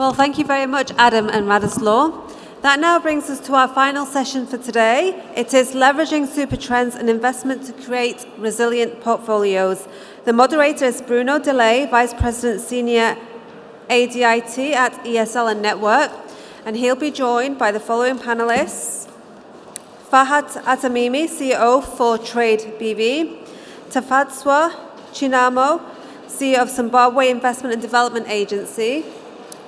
Well, thank you very much, Adam and Radislaw. That now brings us to our final session for today. It is Leveraging Super Trends and Investment to Create Resilient Portfolios. The moderator is Bruno Delay, Vice President Senior ADIT at ESL and Network, and he'll be joined by the following panelists: Fahad Atamimi, CEO for Trade BV; Tafadzwa Chinamo, CEO of Zimbabwe Investment and Development Agency;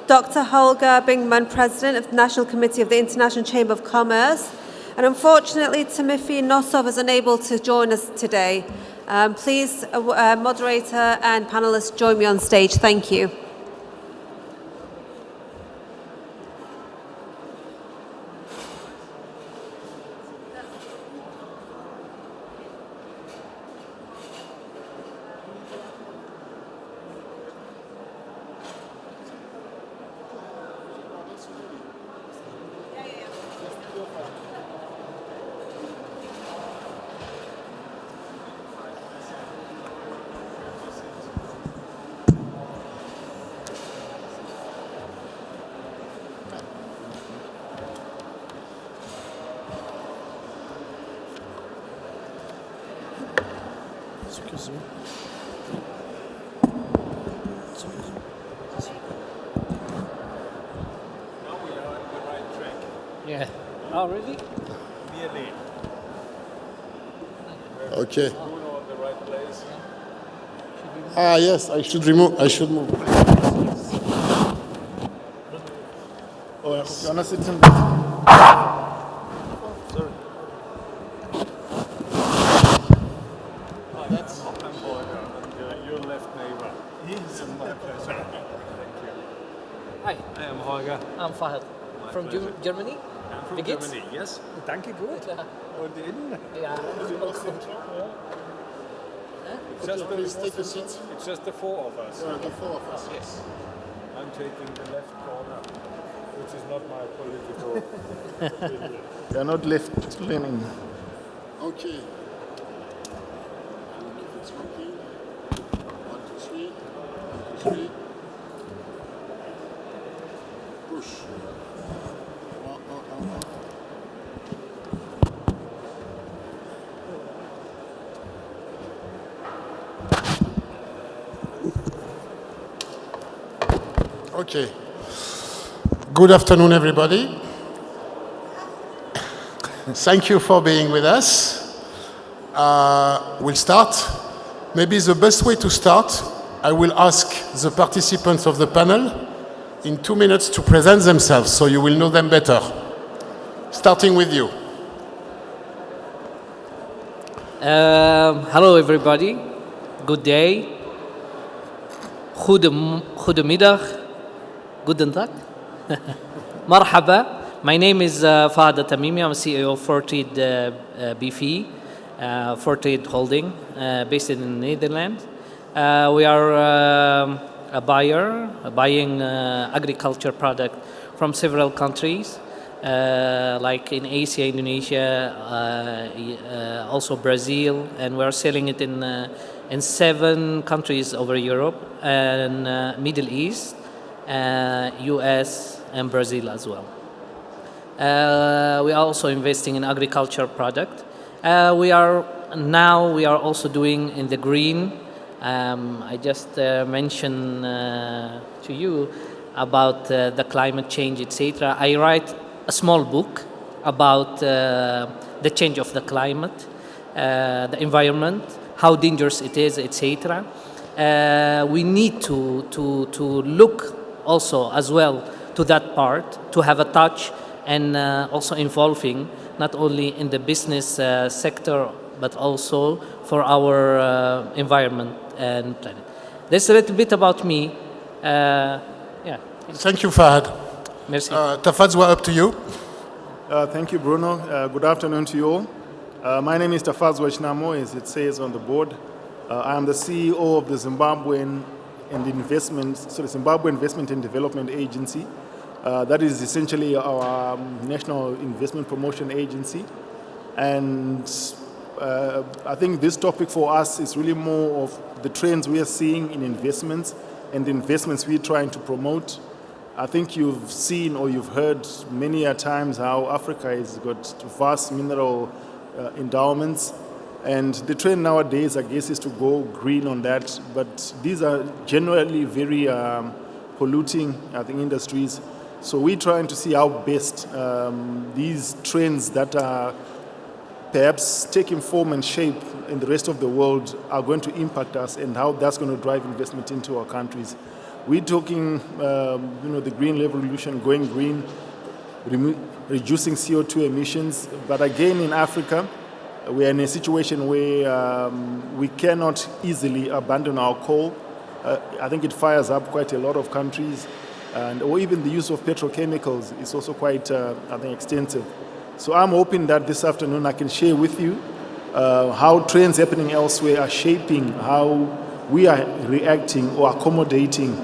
Dr. Holger Bingman, President of the National Committee of the International Chamber of Commerce; and unfortunately, Timothy Nosov is unable to join us today. Please, moderator and panelists, join me on stage. Thank you. Yeah. Oh, really? Nearly. Okay. Bruno on the right place. Yes, I should move. Oh, you wanna sit in Sorry. Oh, that's your left neighbor. He's my pleasure. Thank you. Hi, I am Holger. I'm Fahad. From Germany? I'm from Wie geht's? Germany, yes. Danke, gut. Und Ihnen? Ja. Please take a seat. It's just the four of us. The four of us. Yes. I'm taking the left corner, which is not my political. You're not left leaning. Okay. If it's working. 1, 2, 3. 1, 2, 3. Push. Okay. Good afternoon, everybody. Thank you for being with us. We'll start. Maybe the best way to start, I will ask the participants of the panel in 2 minutes to present themselves so you will know them better. Starting with you. Hello, everybody. Good day. Goedemiddag. Guten Tag. Marhaba. My name is Fahad Atamimi. I'm CEO of Fortrade BV, Fortrade Holding, based in the Netherlands. We are a buyer, buying agriculture product from several countries, like in Asia, Indonesia, also Brazil, and we're selling it in 7 countries over Europe and Middle East, US, and Brazil as well. We are also investing in agriculture product. We are also doing in the green. I just mentioned to you about the climate change, etc. I write a small book about the change of the climate, the environment, how dangerous it is, etc. We need to look also as well to that part, to have a touch and also involving not only in the business sector but also for our environment and planet. That's a little bit about me. Thank you, Fahad. Merci. Tafadzwa, up to you. Thank you, Bruno. Good afternoon to you all. My name is Tafadzwa Chinamo, as it says on the board. I am the CEO of the Zimbabwe Investment and Development Agency. That is essentially our national investment promotion agency. And I think this topic for us is really more of the trends we are seeing in investments and the investments we're trying to promote. I think you've seen or you've heard many a times how Africa has got vast mineral endowments. And the trend nowadays, I guess, is to go green on that. But these are generally very polluting, I think, industries. So we're trying to see how best these trends that are perhaps taking form and shape in the rest of the world are going to impact us and how that's going to drive investment into our countries. We're talking, the green revolution, going green, reducing CO2 emissions. But again, in Africa, we are in a situation where we cannot easily abandon our coal. I think it fires up quite a lot of countries, or even the use of petrochemicals is also quite, I think, extensive. So I'm hoping that this afternoon I can share with you how trends happening elsewhere are shaping how we are reacting or accommodating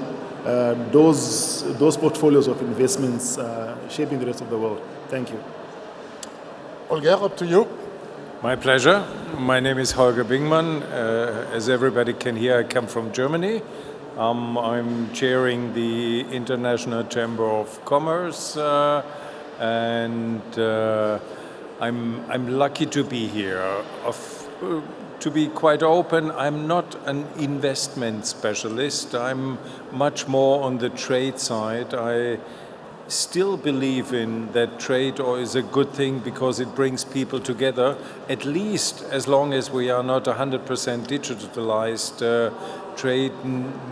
those portfolios of investments shaping the rest of the world. Thank you. Holger, up to you. My pleasure. My name is Holger Bingmann. As everybody can hear, I come from Germany. I'm chairing the International Chamber of Commerce, and I'm lucky to be here. To be quite open, I'm not an investment specialist. I'm much more on the trade side. I still believe in that trade is a good thing because it brings people together, at least as long as we are not 100% digitalized. Trade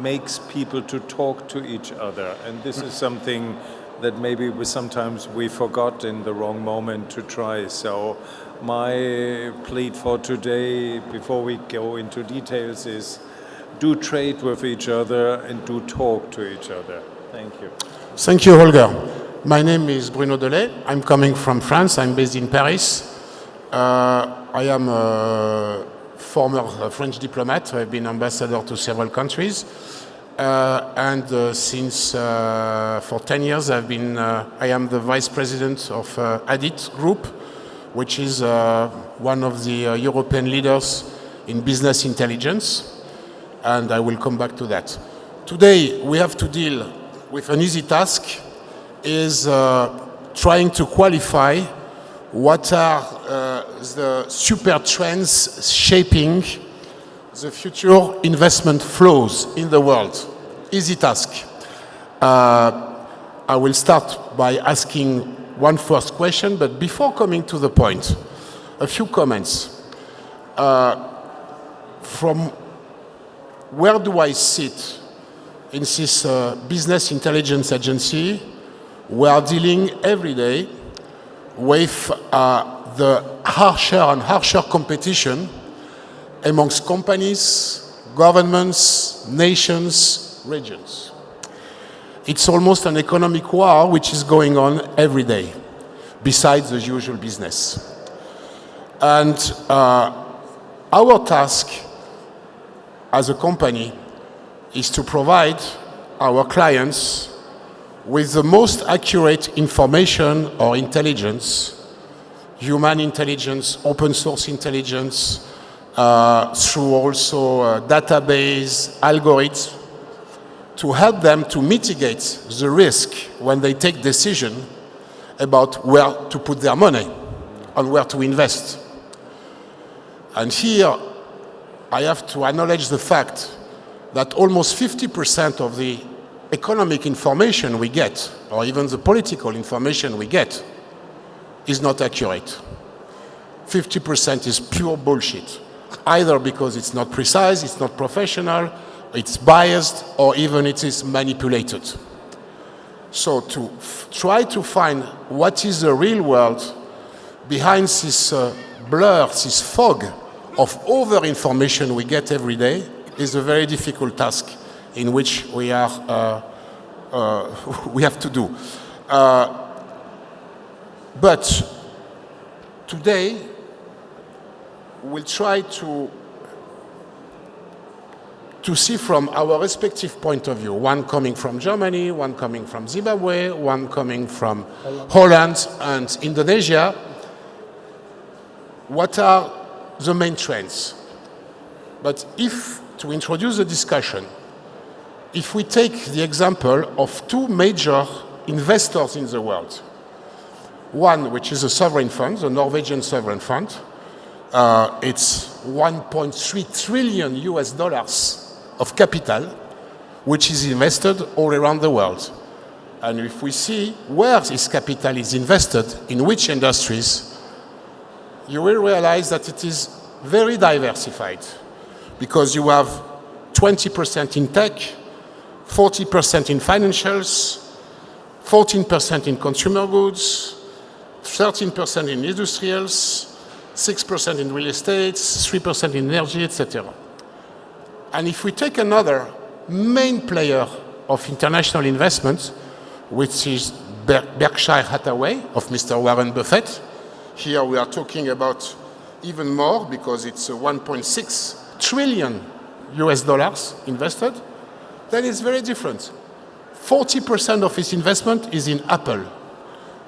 makes people to talk to each other, and this is something that maybe sometimes we forgot in the wrong moment to try. So my plea for today, before we go into details, is do trade with each other and do talk to each other. Thank you. Thank you, Holger. My name is Bruno Delay. I'm coming from France. I'm based in Paris. I am a former French diplomat. I've been ambassador to several countries. Since for 10 years, I am the vice president of ADIT Group, which is one of the European leaders in business intelligence. And I will come back to that. Today, we have to deal with an easy task, is trying to qualify what are the super trends shaping the future investment flows in the world. Easy task. I will start by asking one first question, but before coming to the point, a few comments. From where do I sit in this business intelligence agency? We are dealing every day with the harsher and harsher competition amongst companies, governments, nations, regions. It's almost an economic war which is going on every day, besides the usual business. And our task as a company is to provide our clients with the most accurate information or intelligence, human intelligence, open source intelligence, through also database, algorithms, to help them to mitigate the risk when they take decision about where to put their money and where to invest. And here, I have to acknowledge the fact that almost 50% of the economic information we get, or even the political information we get, is not accurate. 50% is pure bullshit, either because it's not precise, it's not professional, it's biased, or even it is manipulated. So to try to find what is the real world behind this blur, this fog of over-information we get every day is a very difficult task in which we are, we have to do. But today, we'll try to see from our respective point of view, one coming from Germany, one coming from Zimbabwe, one coming from Holland and Indonesia, what are the main trends. But if, to introduce the discussion, if we take the example of two major investors in the world, one which is a sovereign fund, the Norwegian sovereign fund, it's 1.3 trillion US dollars of capital, which is invested all around the world. And if we see where this capital is invested, in which industries, you will realize that it is very diversified, because you have 20% in tech, 40% in financials, 14% in consumer goods, 13% in industrials, 6% in real estate, 3% in energy, etc. And if we take another main player of international investments, which is Berkshire Hathaway of Mr. Warren Buffett, here we are talking about even more, because it's 1.6 trillion US dollars invested, then it's very different. 40% of its investment is in Apple.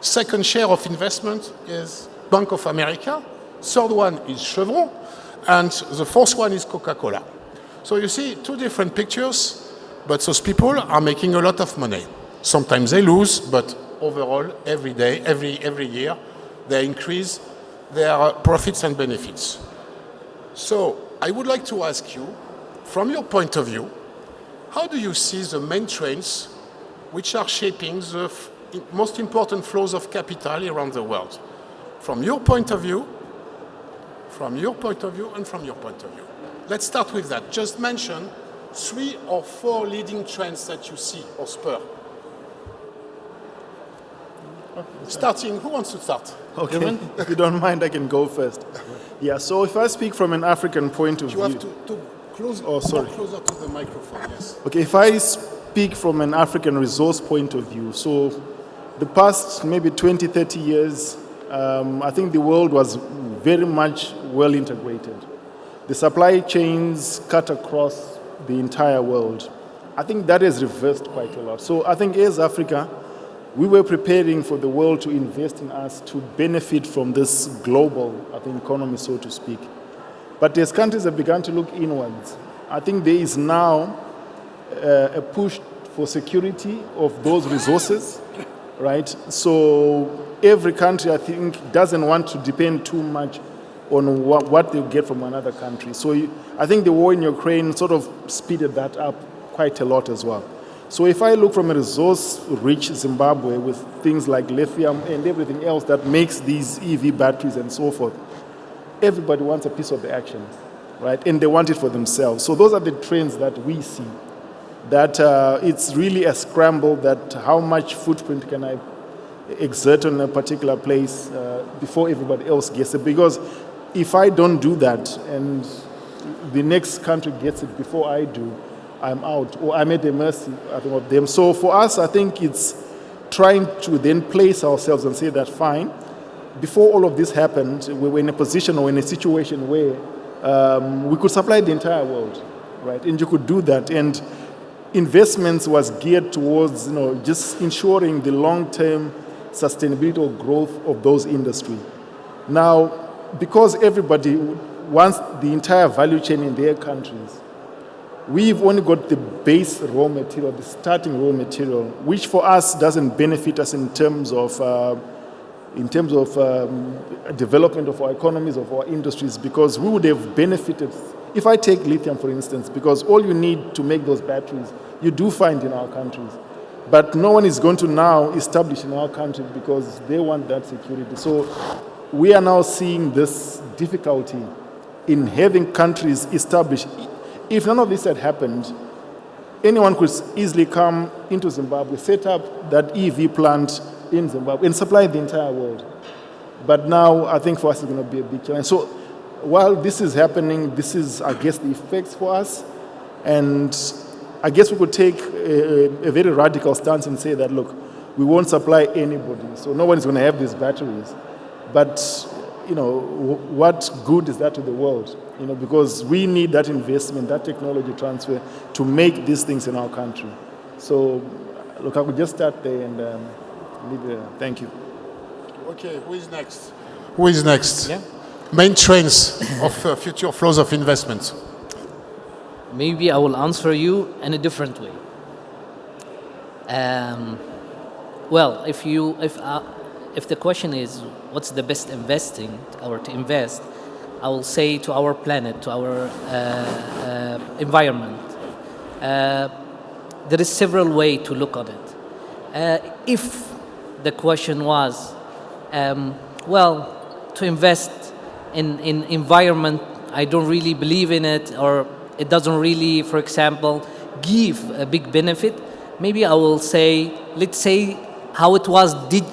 Second share of investment is Bank of America. Third one is Chevron. And the fourth one is Coca-Cola. So you see two different pictures, but those people are making a lot of money. Sometimes they lose, but overall, every day, every year, they increase their profits and benefits. So I would like to ask you, from your point of view, how do you see the main trends which are shaping the most important flows of capital around the world? From your point of view, and from your point of view. Let's start with that. Just mention 3 or 4 leading trends that you see or spur. Starting, who wants to start? Okay, if you don't mind, I can go first. Yeah, so if I speak from an African point of view... You have to close, closer to the microphone, yes. Okay, if I speak from an African resource point of view, so the past maybe 20, 30 years, I think the world was very much well integrated. The supply chains cut across the entire world. I think that has reversed quite a lot. So I think as Africa, we were preparing for the world to invest in us to benefit from this global, I think, economy, so to speak. But as countries have begun to look inwards, I think there is now a push for security of those resources, right? So every country, I think, doesn't want to depend too much on what they get from another country. So I think the war in Ukraine sort of speeded that up quite a lot as well. So if I look from a resource-rich Zimbabwe with things like lithium and everything else that makes these EV batteries and so forth, everybody wants a piece of the action, right? And they want it for themselves. So those are the trends that we see, that it's really a scramble, that how much footprint can I exert on a particular place before everybody else gets it. Because if I don't do that and the next country gets it before I do, I'm out, or I'm at the mercy of them. So for us, I think it's trying to then place ourselves and say that, fine, before all of this happened, we were in a position or in a situation where we could supply the entire world, right? And you could do that. And investments was geared towards, just ensuring the long-term sustainability or growth of those industries. Now, because everybody wants the entire value chain in their countries, we've only got the base raw material, the starting raw material, which for us doesn't benefit us in terms of development of our economies, of our industries, because we would have benefited. If I take lithium, for instance, because all you need to make those batteries, you do find in our countries. But no one is going to now establish in our country because they want that security. So we are now seeing this difficulty in having countries established. If none of this had happened, anyone could easily come into Zimbabwe, set up that EV plant in Zimbabwe, and supply the entire world. But now, I think for us, it's going to be a big challenge. So while this is happening, this is, I guess, the effects for us. And I guess we could take a very radical stance and say that, look, we won't supply anybody. So no one is going to have these batteries. But, what good is that to the world? Because we need that investment, that technology transfer to make these things in our country. So, look, I could just start there and leave it. Thank you. Okay, who is next? Yeah. Main trends of future flows of investment. Maybe I will answer you in a different way. Well, if the question is what's the best investing or to invest, I will say to our planet, to our environment. There is several ways to look at it. If the question was, well, to invest in environment, I don't really believe in it, or it doesn't really, for example, give a big benefit. Maybe I will say, let's say how was the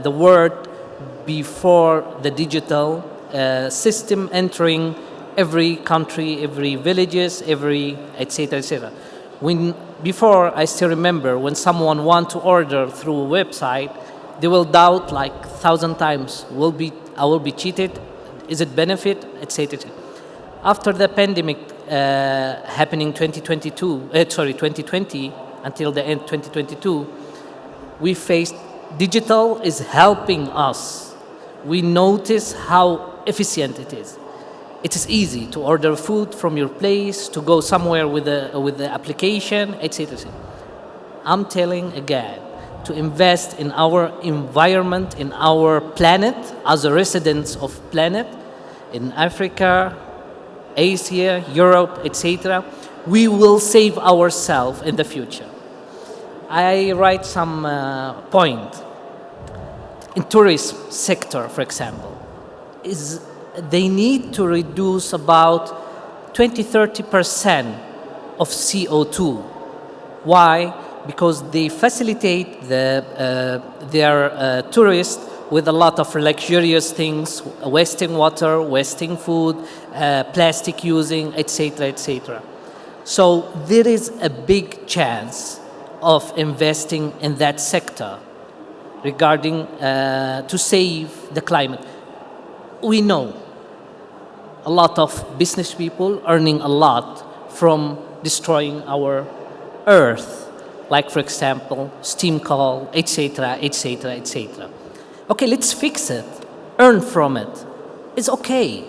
word before the digital system entering every country, every villages, every etc. etc. When before, I still remember when someone want to order through a website, they will doubt like 1,000 times. I will be cheated? Is it benefit? Etc. After the pandemic happening 2020 until the end 2022, we faced digital is helping us. We notice how efficient it is. It is easy to order food from your place, to go somewhere with the application, etc. I'm telling again, to invest in our environment, in our planet, as a residents of planet, in Africa, Asia, Europe, etc., we will save ourselves in the future. I write some point. In tourism sector, for example, they need to reduce about 20-30% of CO2. Why? Because they facilitate their tourists with a lot of luxurious things, wasting water, wasting food, plastic using, etc., etc. So there is a big chance of investing in that sector regarding to save the climate. We know a lot of business people earning a lot from destroying our earth, like for example, steam coal, etc., etc., etc. Okay, let's fix it, earn from it. It's okay.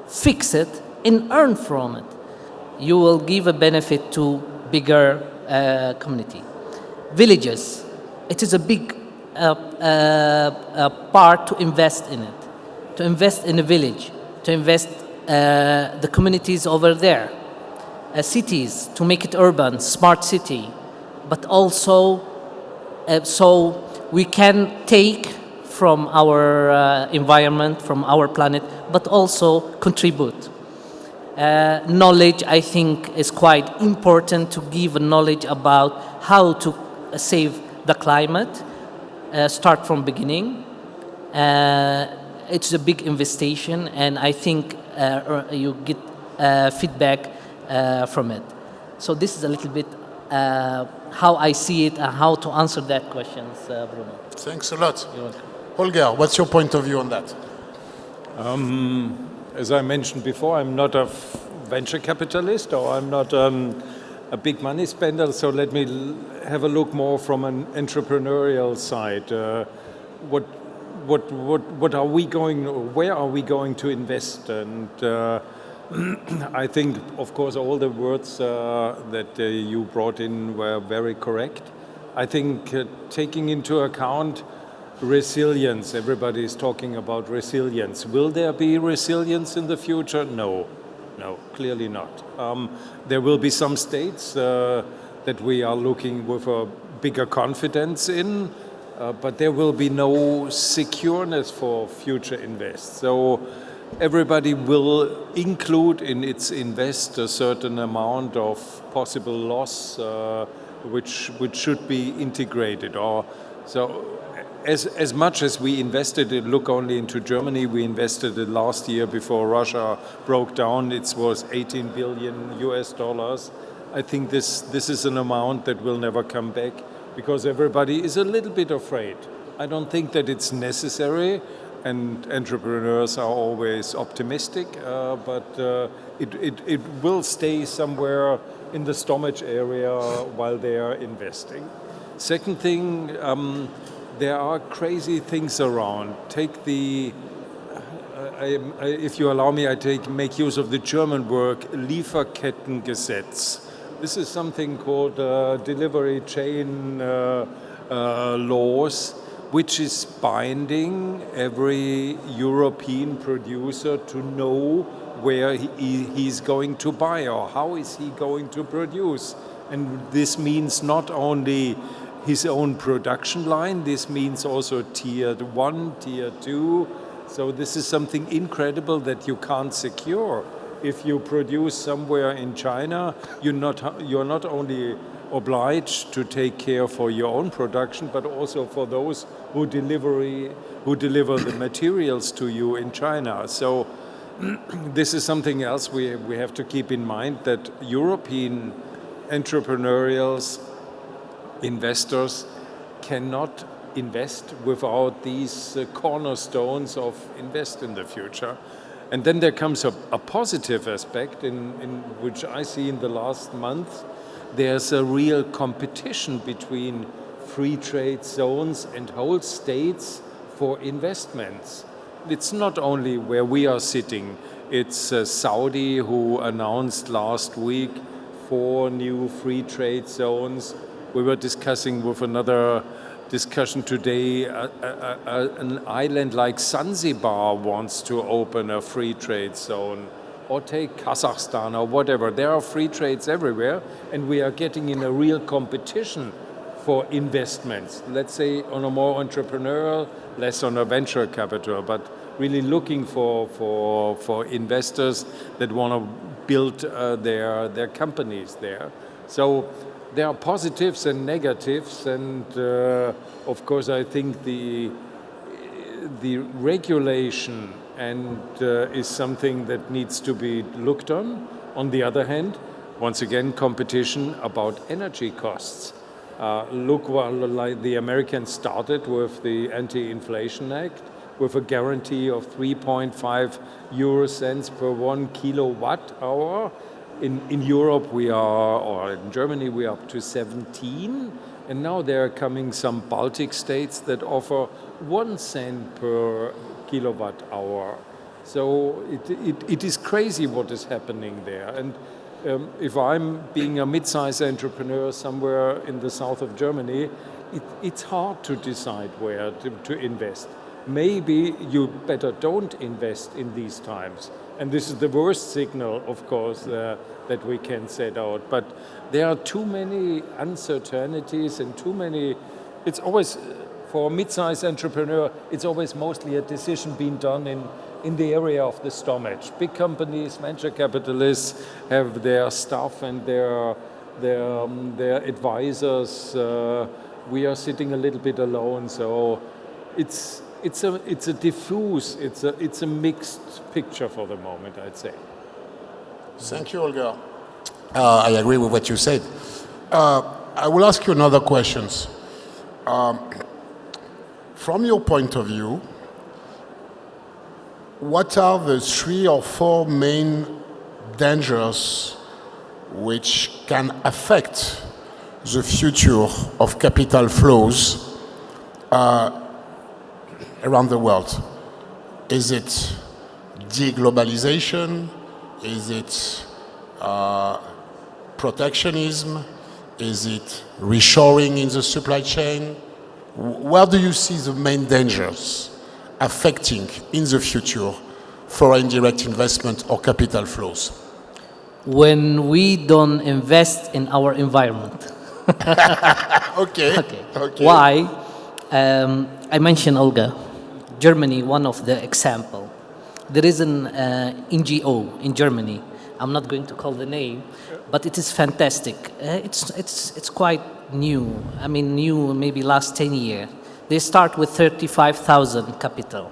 Fix it and earn from it. You will give a benefit to bigger community. Villages, it is a big part to invest in it. To invest in a village, to invest the communities over there. Cities, to make it urban, smart city. But also, so we can take from our environment, from our planet, but also contribute. Knowledge, I think, is quite important to give knowledge about how to save the climate. Start from beginning. It's a big investation, and I think you get feedback from it. So this is a little bit how I see it and how to answer that question, Bruno. Thanks a lot. You're welcome. Holger, what's your point of view on that? As I mentioned before, I'm not a venture capitalist, or I'm not a big money spender, so let me have a look more from an entrepreneurial side. What are we where are we going to invest? And I think, of course, all the words that you brought in were very correct. I think taking into account resilience, everybody is talking about resilience. Will there be resilience in the future? No, clearly not. There will be some states that we are looking with a bigger confidence in, but there will be no secureness for future invest. So everybody will include in its invest a certain amount of possible loss, which should be integrated. As much as we invested, look only into Germany, we invested it last year before Russia broke down, it was $18 billion. I think this is an amount that will never come back because everybody is a little bit afraid. I don't think that it's necessary, and entrepreneurs are always optimistic, but it will stay somewhere in the stomach area while they are investing. Second thing, there are crazy things around. Take the, if you allow me, make use of the German word, Lieferkettengesetz. This is something called delivery chain laws, which is binding every European producer to know where he's going to buy or how is he going to produce. And this means not only his own production line, this means also tier 1, tier 2. So this is something incredible that you can't secure. If you produce somewhere in China, you're not only obliged to take care for your own production, but also for those who deliver the materials to you in China. So this is something else we have to keep in mind, that European entrepreneurials, investors cannot invest without these cornerstones of invest in the future. And then there comes a positive aspect in which I see in the last month. There's a real competition between free trade zones and whole states for investments. It's not only where we are sitting. It's Saudi who announced last week 4 new free trade zones. We were discussing with another discussion today, an island like Zanzibar wants to open a free trade zone, or take Kazakhstan or whatever. There are free trades everywhere, and we are getting in a real competition for investments. Let's say on a more entrepreneurial, less on a venture capital, but really looking for investors that want to build their companies there. So there are positives and negatives, and of course I think the regulation is something that needs to be looked on. On the other hand, once again, competition about energy costs. Look, like the Americans started with the Anti-Inflation Act, with a guarantee of 3.5 euro cents per 1 kilowatt hour. In Europe we are, or in Germany we are up to 17, and now there are coming some Baltic states that offer 1 cent per kilowatt hour. So it is crazy what is happening there. And if I'm being a mid-sized entrepreneur somewhere in the south of Germany, it's hard to decide where to invest. Maybe you better don't invest in these times. And this is the worst signal, of course, that we can set out. But there are too many uncertainties and too many. It's always, for a mid-sized entrepreneur, it's always mostly a decision being done in the area of the stomach. Big companies, venture capitalists have their staff and their advisors. We are sitting a little bit alone, so it's a diffuse, it's a mixed picture for the moment, I'd say. Thank you, Holger. I agree with what you said. I will ask you another question. From your point of view, what are the 3 or 4 main dangers which can affect the future of capital flows around the world? Is it deglobalization? Is it protectionism? Is it reshoring in the supply chain? Where do you see the main dangers affecting in the future foreign direct investment or capital flows? When we don't invest in our environment. Okay. Why? I mentioned Olga, Germany, one of the example. There is an NGO in Germany. I'm not going to call the name, but it is fantastic. It's quite new. I mean, new maybe last 10 years. They start with 35,000 capital,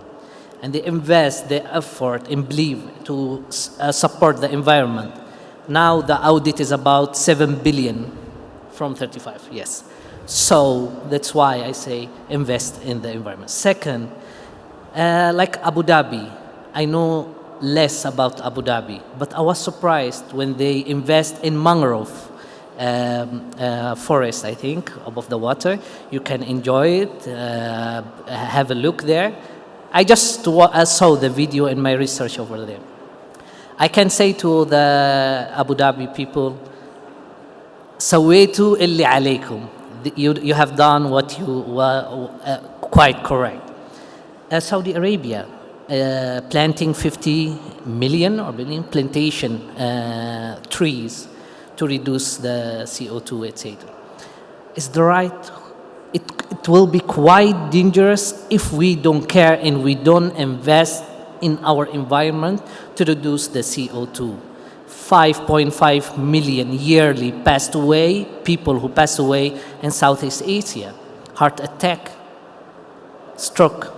and they invest their effort and believe to support the environment. Now the audit is about 7 billion from 35. Yes. So that's why I say invest in the environment. Second, like Abu Dhabi, I know less about Abu Dhabi, but I was surprised when they invest in mangrove forest, I think, above the water. You can enjoy it, have a look there. I just saw the video in my research over there. I can say to the Abu Dhabi people, سويتوا اللي عليكم. You have done what you were quite correct. Saudi Arabia planting 50 million or billion plantation trees to reduce the CO2, etc. Is the right? It will be quite dangerous if we don't care and we don't invest in our environment to reduce the CO2. 5.5 million yearly passed away, people who pass away in Southeast Asia. Heart attack, stroke,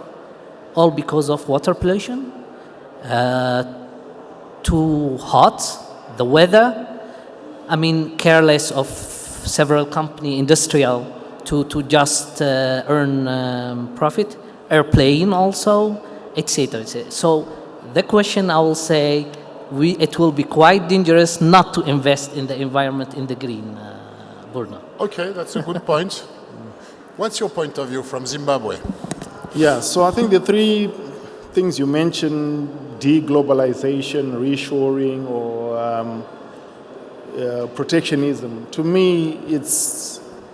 all because of water pollution. Too hot, the weather. I mean, careless of several company, industrial, to just earn profit. Airplane also, etc. So the question I will say, it will be quite dangerous not to invest in the environment in the green, Burna. Okay, that's a good point. What's your point of view from Zimbabwe? Yeah, so I think the three things you mentioned, deglobalization, reshoring, or protectionism, to me,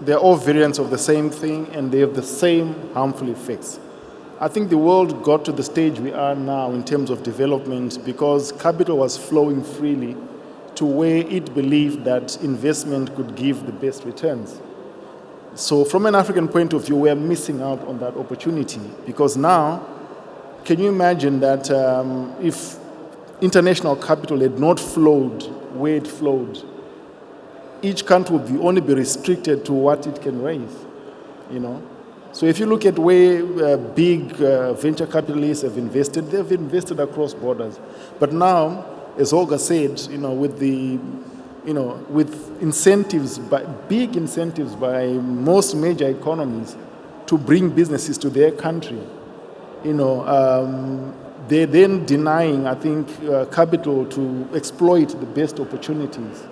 they're all variants of the same thing and they have the same harmful effects. I think the world got to the stage we are now in terms of development because capital was flowing freely to where it believed that investment could give the best returns. So from an African point of view, we're missing out on that opportunity because now, can you imagine that if international capital had not flowed where it flowed, each country would only be restricted to what it can raise, you know? So if you look at where big venture capitalists have invested, they've invested across borders. But now, as Olga said, with incentives, big incentives by most major economies to bring businesses to their country, they're then denying, I think, capital to exploit the best opportunities.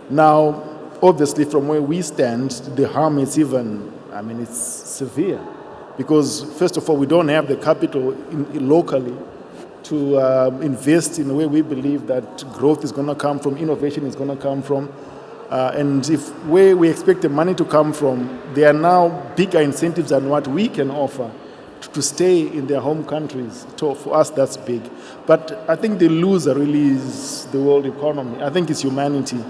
Now, obviously, from where we stand, the harm is it's severe. Because, first of all, we don't have the capital locally to invest in the way we believe that growth is going to come from, innovation is going to come from. And if where we expect the money to come from, there are now bigger incentives than what we can offer to stay in their home countries. So for us, that's big. But I think the loser really is the world economy. I think it's humanity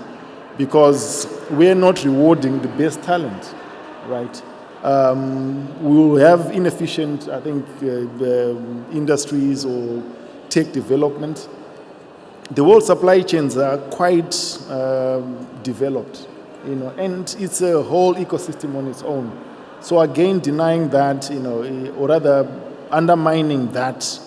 because we're not rewarding the best talent, right? We will have inefficient, I think, industries or tech development. The world supply chains are quite developed, and it's a whole ecosystem on its own. So again, denying that, or rather undermining that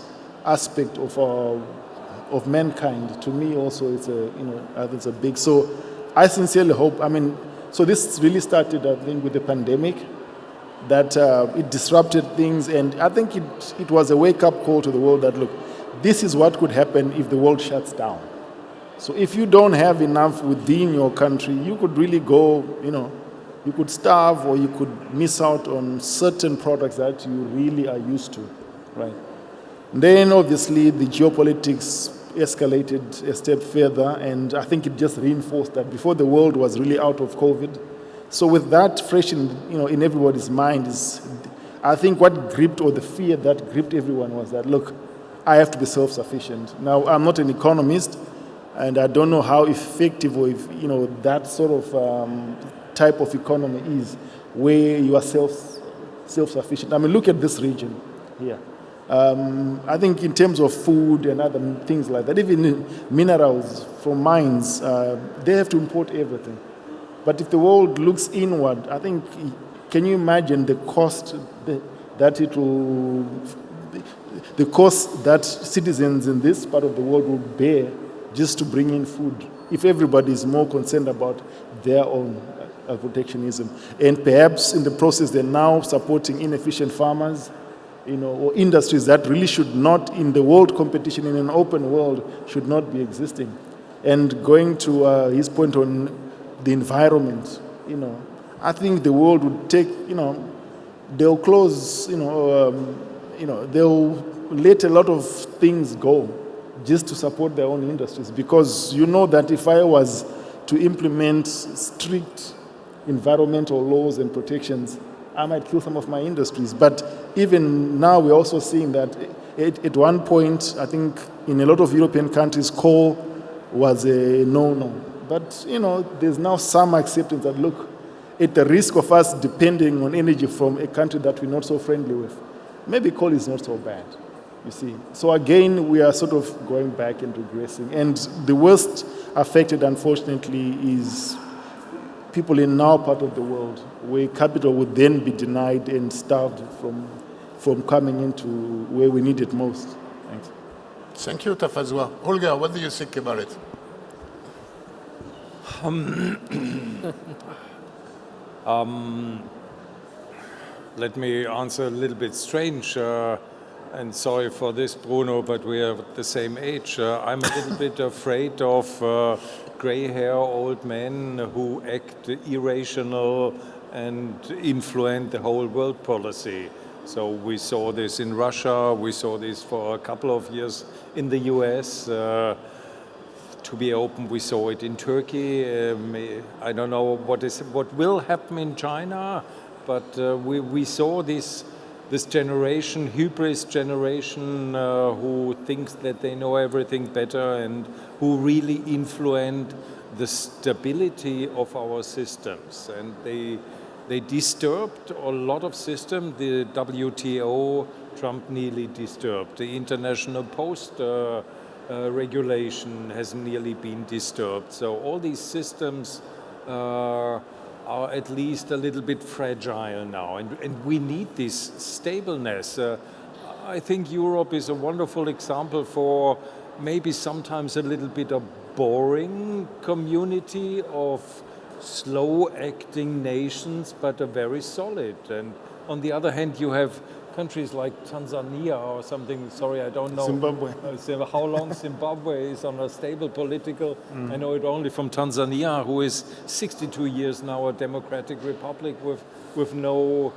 aspect of mankind, to me also it's a big. So I sincerely hope. So this really started, I think, with the pandemic. That it disrupted things, and I think it was a wake-up call to the world that, look, this is what could happen if the world shuts down. So if you don't have enough within your country, you could really go, you could starve or you could miss out on certain products that you really are used to, right? Then obviously the geopolitics escalated a step further, and I think it just reinforced that before the world was really out of COVID. So with that fresh in everybody's mind is, I think what gripped, or the fear that gripped everyone was that, look, I have to be self-sufficient. Now, I'm not an economist, and I don't know how effective or if, that sort of type of economy is where you are self-sufficient. Look at this region here. I think in terms of food and other things like that, even minerals from mines, they have to import everything. But if the world looks inward, I think, can you imagine the cost that citizens in this part of the world will bear just to bring in food, if everybody is more concerned about their own protectionism? And perhaps in the process, they're now supporting inefficient farmers, or industries that really should not, in the world competition, in an open world, should not be existing. And going to his point on the environment, I think the world would take, they'll close, they'll let a lot of things go just to support their own industries. Because that if I was to implement strict environmental laws and protections, I might kill some of my industries. But even now, we're also seeing that at one point, I think in a lot of European countries, coal was a no-no. But, there's now some acceptance that, look, at the risk of us depending on energy from a country that we're not so friendly with, maybe coal is not so bad, you see. So again, we are sort of going back and regressing. And the worst affected, unfortunately, is people in our part of the world, where capital would then be denied and starved from coming into where we need it most. Thanks. Thank you, Tafazwa. Olga, what do you think about it? Let me answer a little bit strange, and sorry for this, Bruno, but we are the same age. I'm a little bit afraid of gray hair old men who act irrational and influence the whole world policy. So we saw this in Russia, we saw this for a couple of years in the US. To be open, we saw it in Turkey. I don't know what will happen in China, but we saw this generation, hubris generation, who thinks that they know everything better and who really influence the stability of our systems. And they disturbed a lot of systems. The WTO, Trump nearly disturbed. The international post regulation has nearly been disturbed. So all these systems are at least a little bit fragile now, and we need this stableness. I think Europe is a wonderful example for maybe sometimes a little bit of boring community of slow-acting nations, but are very solid. And on the other hand, you have countries like Tanzania or something, sorry, I don't know. Zimbabwe. How long Zimbabwe is on a stable political, I know it only from Tanzania, who is 62 years now a democratic republic with no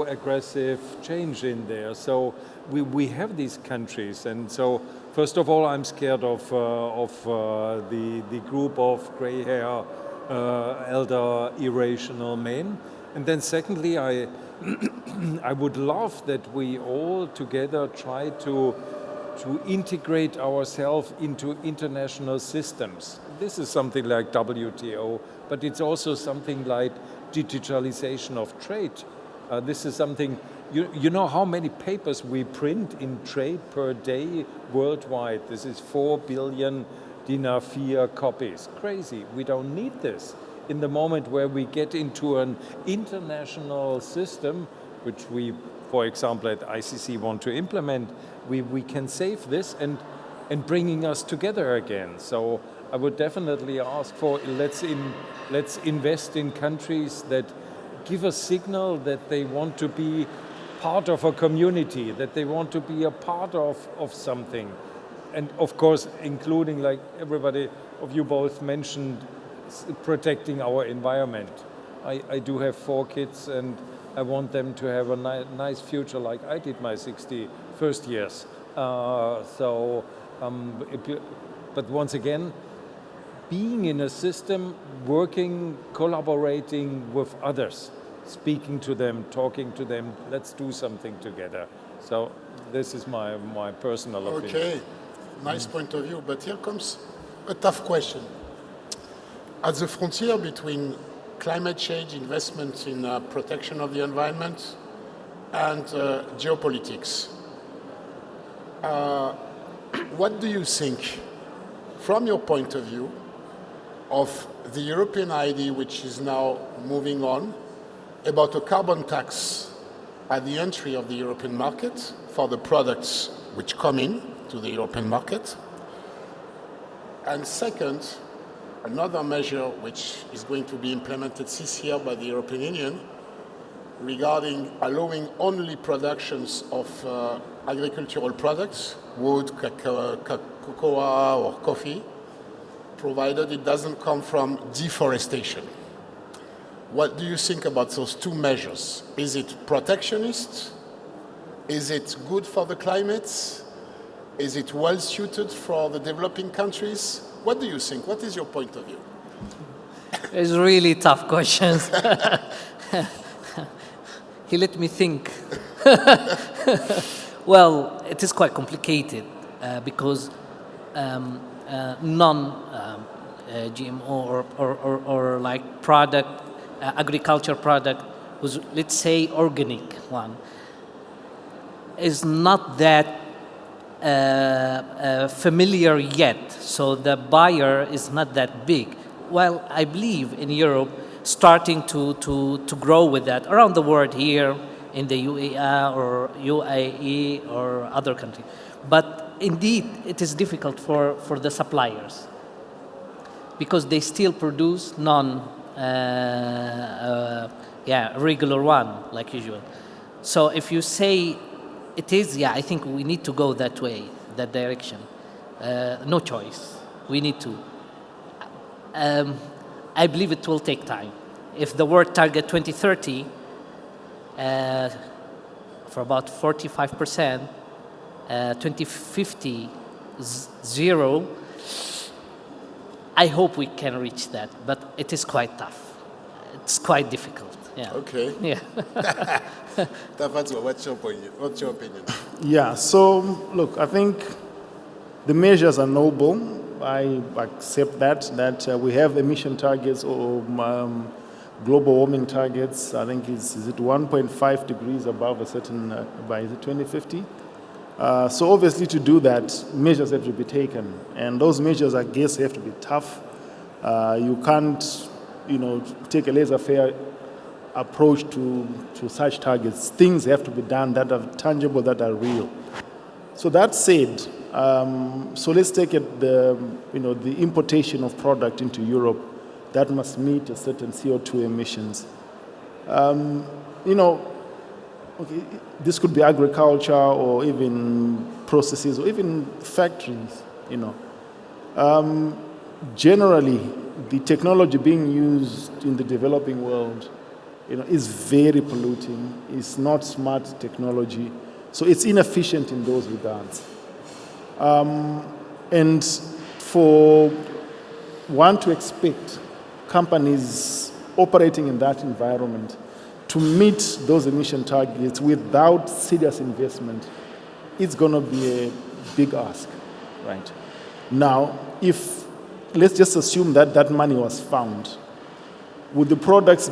aggressive change in there. So we have these countries, and so first of all, I'm scared of the group of gray hair, elder, irrational men. And then secondly, I would love that we all together try to integrate ourselves into international systems. This is something like WTO, but it's also something like digitalization of trade. This is something, you know how many papers we print in trade per day worldwide? This is 4 billion DIN A4 copies. Crazy. We don't need this. In the moment where we get into an international system, which we, for example, at ICC want to implement, we can save this and bringing us together again. So I would definitely ask for let's invest in countries that give a signal that they want to be part of a community, that they want to be a part of something. And of course, including, like everybody of you both mentioned, protecting our environment. I do have 4 kids, and I want them to have a nice future like I did my 61st years. But once again, being in a system, working, collaborating with others, speaking to them, talking to them, let's do something together. So this is my personal opinion. Okay, nice point of view, but here comes a tough question. At the frontier between climate change, investments in protection of the environment, and geopolitics, what do you think, from your point of view, of the European idea, which is now moving on, about a carbon tax at the entry of the European market for the products which come in to the European market? And second, another measure which is going to be implemented this year by the European Union regarding allowing only productions of agricultural products, wood, cocoa or coffee, provided it doesn't come from deforestation. What do you think about those 2 measures? Is it protectionist? Is it good for the climate? Is it well suited for the developing countries? What do you think? What is your point of view? It's really tough questions. He let me think. Well, it is quite complicated because non-GMO or like product, agriculture product, who's, let's say, organic one, is not that familiar yet. So the buyer is not that big. Well, I believe in Europe starting to grow with that around the world here in the UAE or UAE or other countries. But indeed, it is difficult for the suppliers because they still produce regular one like usual. So if you say it is, I think we need to go that way, that direction. No choice. We need to. I believe it will take time. If the world target 2030 for about 45%, 2050 zero, I hope we can reach that, but it is quite tough. It's quite difficult. Yeah. Okay. Yeah. Tafatwa, what's your opinion? Yeah, so look, I think the measures are noble. I accept that we have emission targets or global warming targets. I think is it 1.5 degrees above a certain by 2050. So obviously to do that, measures have to be taken, and those measures, I guess, have to be tough. You can't, take a laissez-faire approach to such targets. Things have to be done that are tangible, that are real. So that said, so let's take it the importation of product into Europe that must meet a certain CO2 emissions. Okay, this could be agriculture or even processes or even factories. Generally, the technology being used in the developing world, is very polluting. It's not smart technology, so it's inefficient in those regards. And for one to expect companies operating in that environment to meet those emission targets without serious investment, it's going to be a big ask, right? Now, let's just assume that money was found. Would the products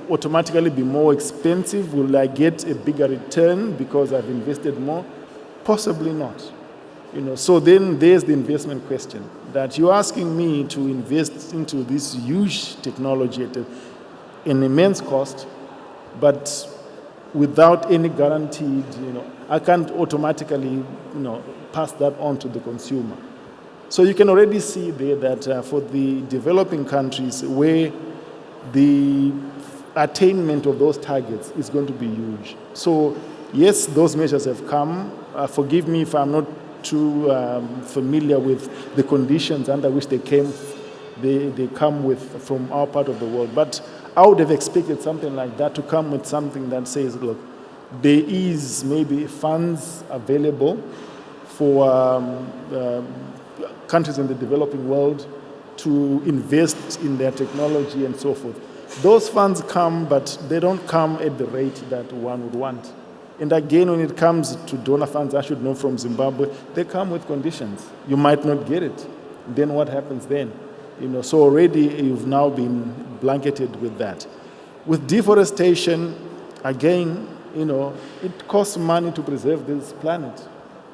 automatically be more expensive? Will I get a bigger return because I've invested more? Possibly not. So then there's the investment question, that you're asking me to invest into this huge technology at an immense cost, but without any guaranteed, I can't automatically, pass that on to the consumer. So you can already see there that for the developing countries where the attainment of those targets is going to be huge. So yes, those measures have come. Forgive me if I'm not too familiar with the conditions under which they come with from our part of the world. But I would have expected something like that to come with something that says, look, there is maybe funds available for countries in the developing world to invest in their technology and so forth. Those funds come, but they don't come at the rate that one would want. And again, when it comes to donor funds, I should know from Zimbabwe, they come with conditions. You might not get it. Then what happens then? So already you've now been blanketed with that. With deforestation, again, it costs money to preserve this planet.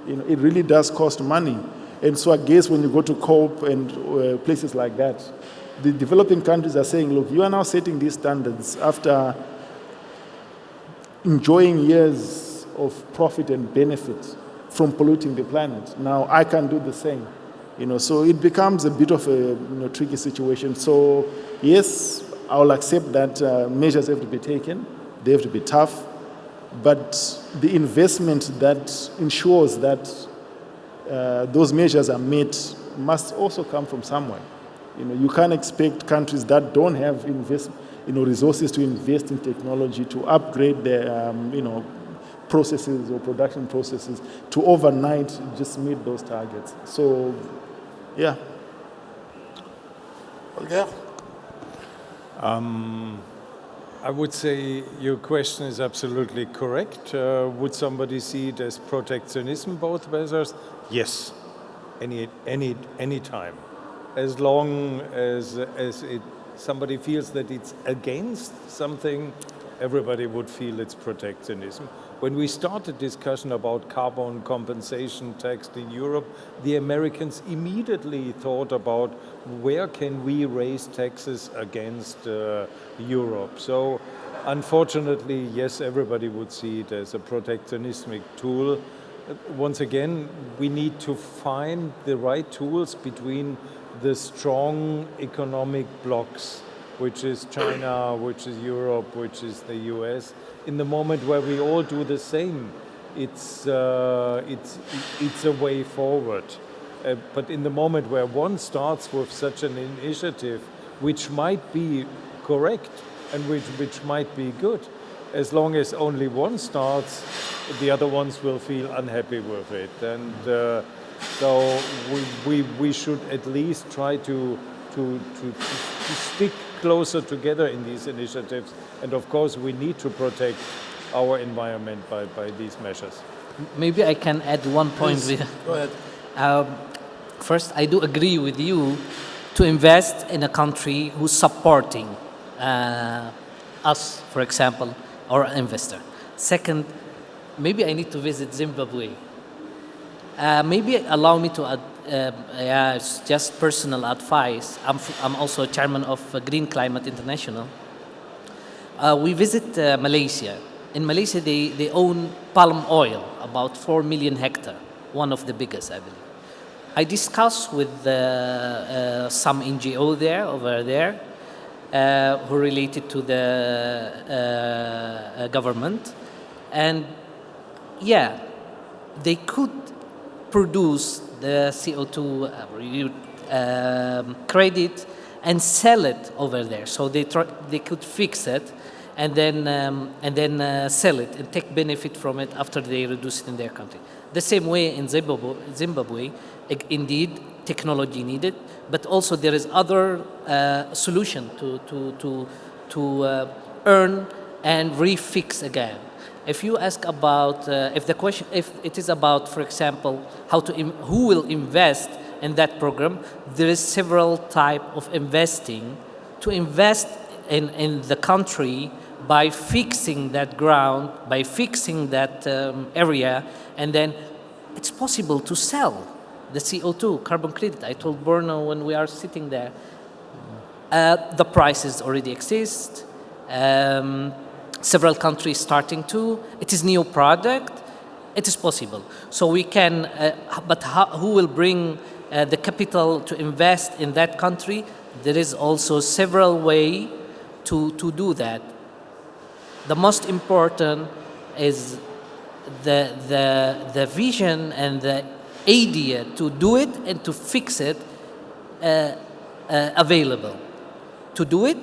It really does cost money. And so I guess when you go to COP and places like that, the developing countries are saying, look, you are now setting these standards after enjoying years of profit and benefit from polluting the planet. Now I can do the same. So it becomes a bit of a tricky situation. So yes, I'll accept that measures have to be taken. They have to be tough. But the investment that ensures that those measures are met must also come from somewhere. You can't expect countries that don't have resources to invest in technology to upgrade their processes or production processes to overnight just meet those targets. So, yeah. Holger? I would say your question is absolutely correct. Would somebody see it as protectionism, both measures? Yes, any time. As long as somebody feels that it's against something, everybody would feel it's protectionism. When we started discussion about carbon compensation tax in Europe, the Americans immediately thought about where can we raise taxes against Europe. So unfortunately, yes, everybody would see it as a protectionistic tool. Once again, we need to find the right tools between the strong economic blocks, which is China, which is Europe, which is the US. In the moment where we all do the same, it's a way forward. But in the moment where one starts with such an initiative, which might be correct and which might be good, as long as only one starts, the other ones will feel unhappy with it. And so we should at least try to stick closer together in these initiatives. And of course, we need to protect our environment by these measures. Maybe I can add one point. Go ahead. First, I do agree with you to invest in a country who's supporting us, for example, or an investor. Second, maybe I need to visit Zimbabwe. Maybe allow me to add, it's just personal advice. I'm also chairman of Green Climate International. We visit Malaysia. In Malaysia, they own palm oil, about 4 million hectares, one of the biggest, I believe. I discussed with some NGO over there, who related to the government. And yeah, they could produce the CO2 credit and sell it over there. So they could fix it and then sell it and take benefit from it after they reduce it in their country. The same way in Zimbabwe, indeed, technology needed, but also there is other solution to earn and refix again. If you ask about if it is about, for example, who will invest in that program, there is several type of investing to invest in the country by fixing that ground, by fixing that area, and then it's possible to sell the CO2 carbon credit. I told Bruno when we are sitting there, the prices already exist. Several countries starting to. It is new product. It is possible. So we can, but who will bring the capital to invest in that country? There is also several way to do that. The most important is the vision and the idea to do it and to fix it available. To do it,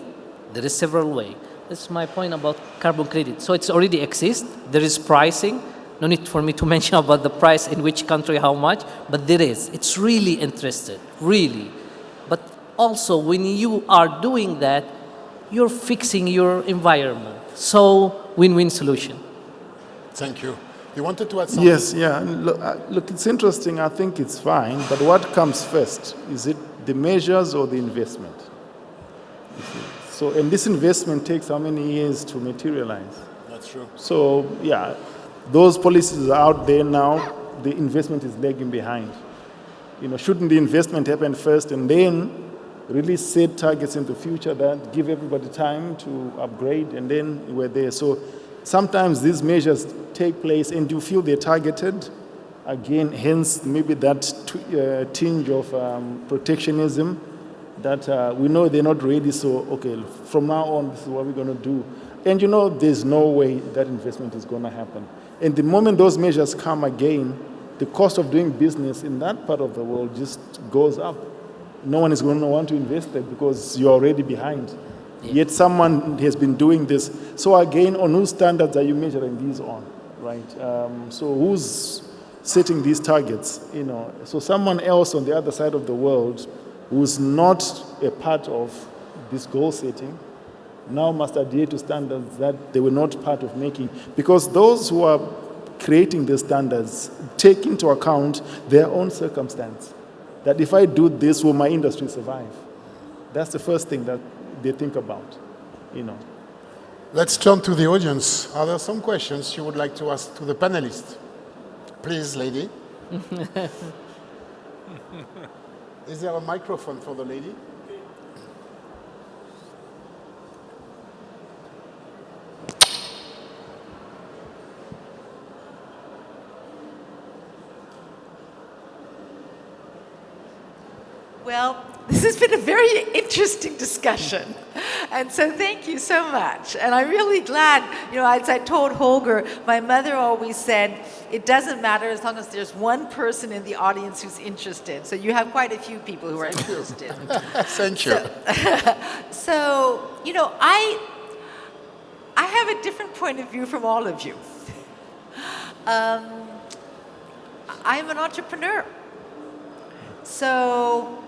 there is several ways. That's my point about carbon credit. So it's already exists. There is pricing. No need for me to mention about the price in which country, how much, but there is. It's really interesting, really. But also when you are doing that, you're fixing your environment. So win-win solution. Thank you. You wanted to add something? Yes, yeah. Look, it's interesting. I think it's fine. But what comes first? Is it the measures or the investment? So, and this investment takes how many years to materialize? That's true. So, yeah, those policies are out there now. The investment is lagging behind. Shouldn't the investment happen first and then really set targets in the future that give everybody time to upgrade, and then we're there. So sometimes these measures take place and you feel they're targeted. Again, hence maybe that tinge of protectionism that we know they're not ready, so okay, from now on, this is what we're going to do. And there's no way that investment is going to happen. And the moment those measures come again, the cost of doing business in that part of the world just goes up. No one is going to want to invest there because you're already behind. Yeah. Yet someone has been doing this. So again, on whose standards are you measuring these on, right? So who's setting these targets? So someone else on the other side of the world who's not a part of this goal setting, now must adhere to standards that they were not part of making. Because those who are creating the standards take into account their own circumstance. That if I do this, will my industry survive? That's the first thing that they think about, you know. Let's turn to the audience. Are there some questions you would like to ask to the panelists? Please, lady. Is there a microphone for the lady? Well, this has been a very interesting discussion. And so thank you so much. And I'm really glad, you know, as I told Holger, my mother always said, it doesn't matter as long as there's one person in the audience who's interested. So you have quite a few people who are interested. Thank you. So, you know, I have a different point of view from all of you. I'm an entrepreneur. So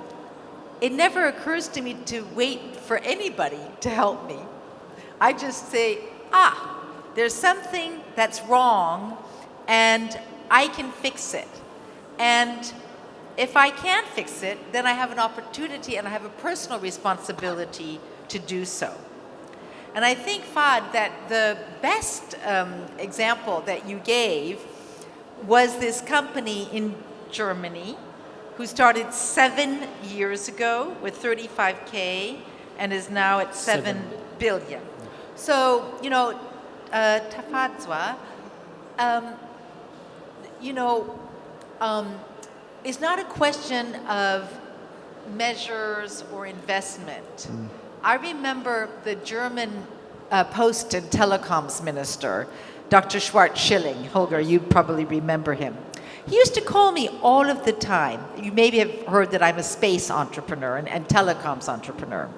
it never occurs to me to wait for anybody to help me. I just say, there's something that's wrong and I can fix it. And if I can't fix it, then I have an opportunity and I have a personal responsibility to do so. And I think, Fahd, that the best example that you gave was this company in Germany who started 7 years ago with 35K and is now at 7 billion. So, you know, Tafadzwa, you know, it's not a question of measures or investment. I remember the German Post and Telecoms minister, Dr. Schwarz-Schilling. Holger, you probably remember him. He used to call me all of the time. You maybe have heard that I'm a space entrepreneur and telecoms entrepreneur.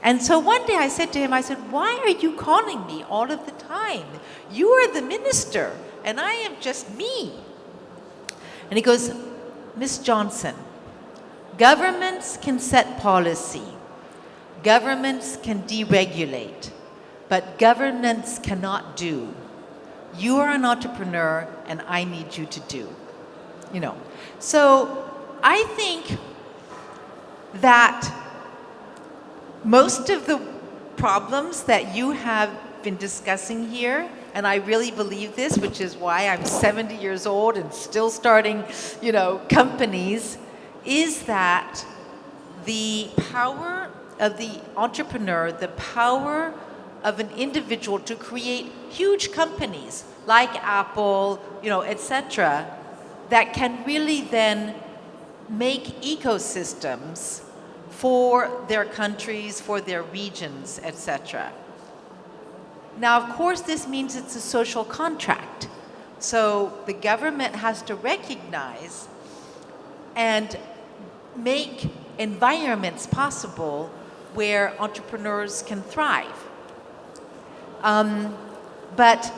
And so one day I said to him, I said, why are you calling me all of the time? You are the minister, and I am just me. And he goes, Miss Johnson, governments can set policy. Governments can deregulate, but governments cannot do. You are an entrepreneur, and I need you to do. You know, so I think that most of the problems that you have been discussing here, and I really believe this, which is why I'm 70 years old and still starting, you know, companies, is that the power of the entrepreneur, the power of an individual to create huge companies like Apple, you know, etc., that can really then make ecosystems for their countries, for their regions, etc. Now, of course, this means it's a social contract. So the government has to recognize and make environments possible where entrepreneurs can thrive. But,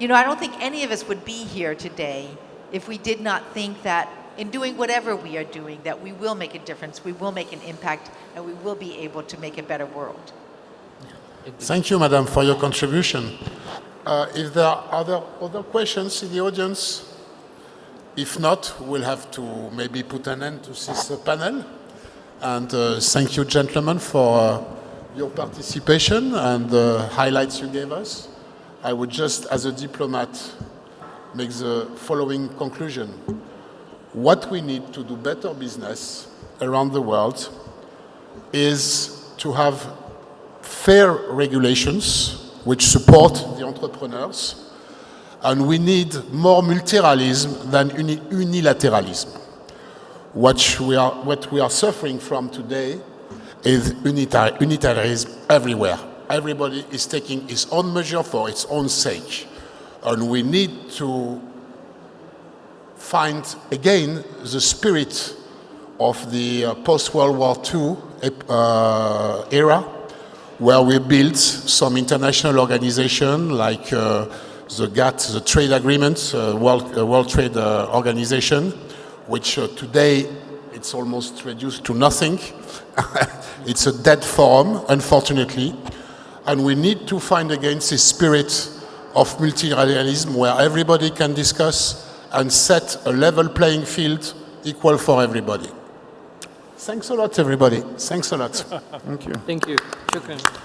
you know, I don't think any of us would be here today if we did not think that in doing whatever we are doing, that we will make a difference, we will make an impact, and we will be able to make a better world. Thank you, Madam, for your contribution. If there are other questions in the audience, if not, we'll have to maybe put an end to this panel. And thank you, gentlemen, for your participation and the highlights you gave us. I would just, as a diplomat, make the following conclusion. What we need to do better business around the world is to have fair regulations which support the entrepreneurs, and we need more multilateralism than unilateralism. What we are suffering from today is unitarianism everywhere. Everybody is taking its own measure for its own sake. And we need to find again the spirit of the post-World War II era, where we built some international organization like the GATT, the Trade Agreement, World Trade Organization, which today it's almost reduced to nothing. It's a dead forum, unfortunately. and we need to find again this spirit of multilateralism where everybody can discuss and set a level playing field equal for everybody. Thanks a lot, everybody. Thanks a lot. Thank you. Thank you. Shukran.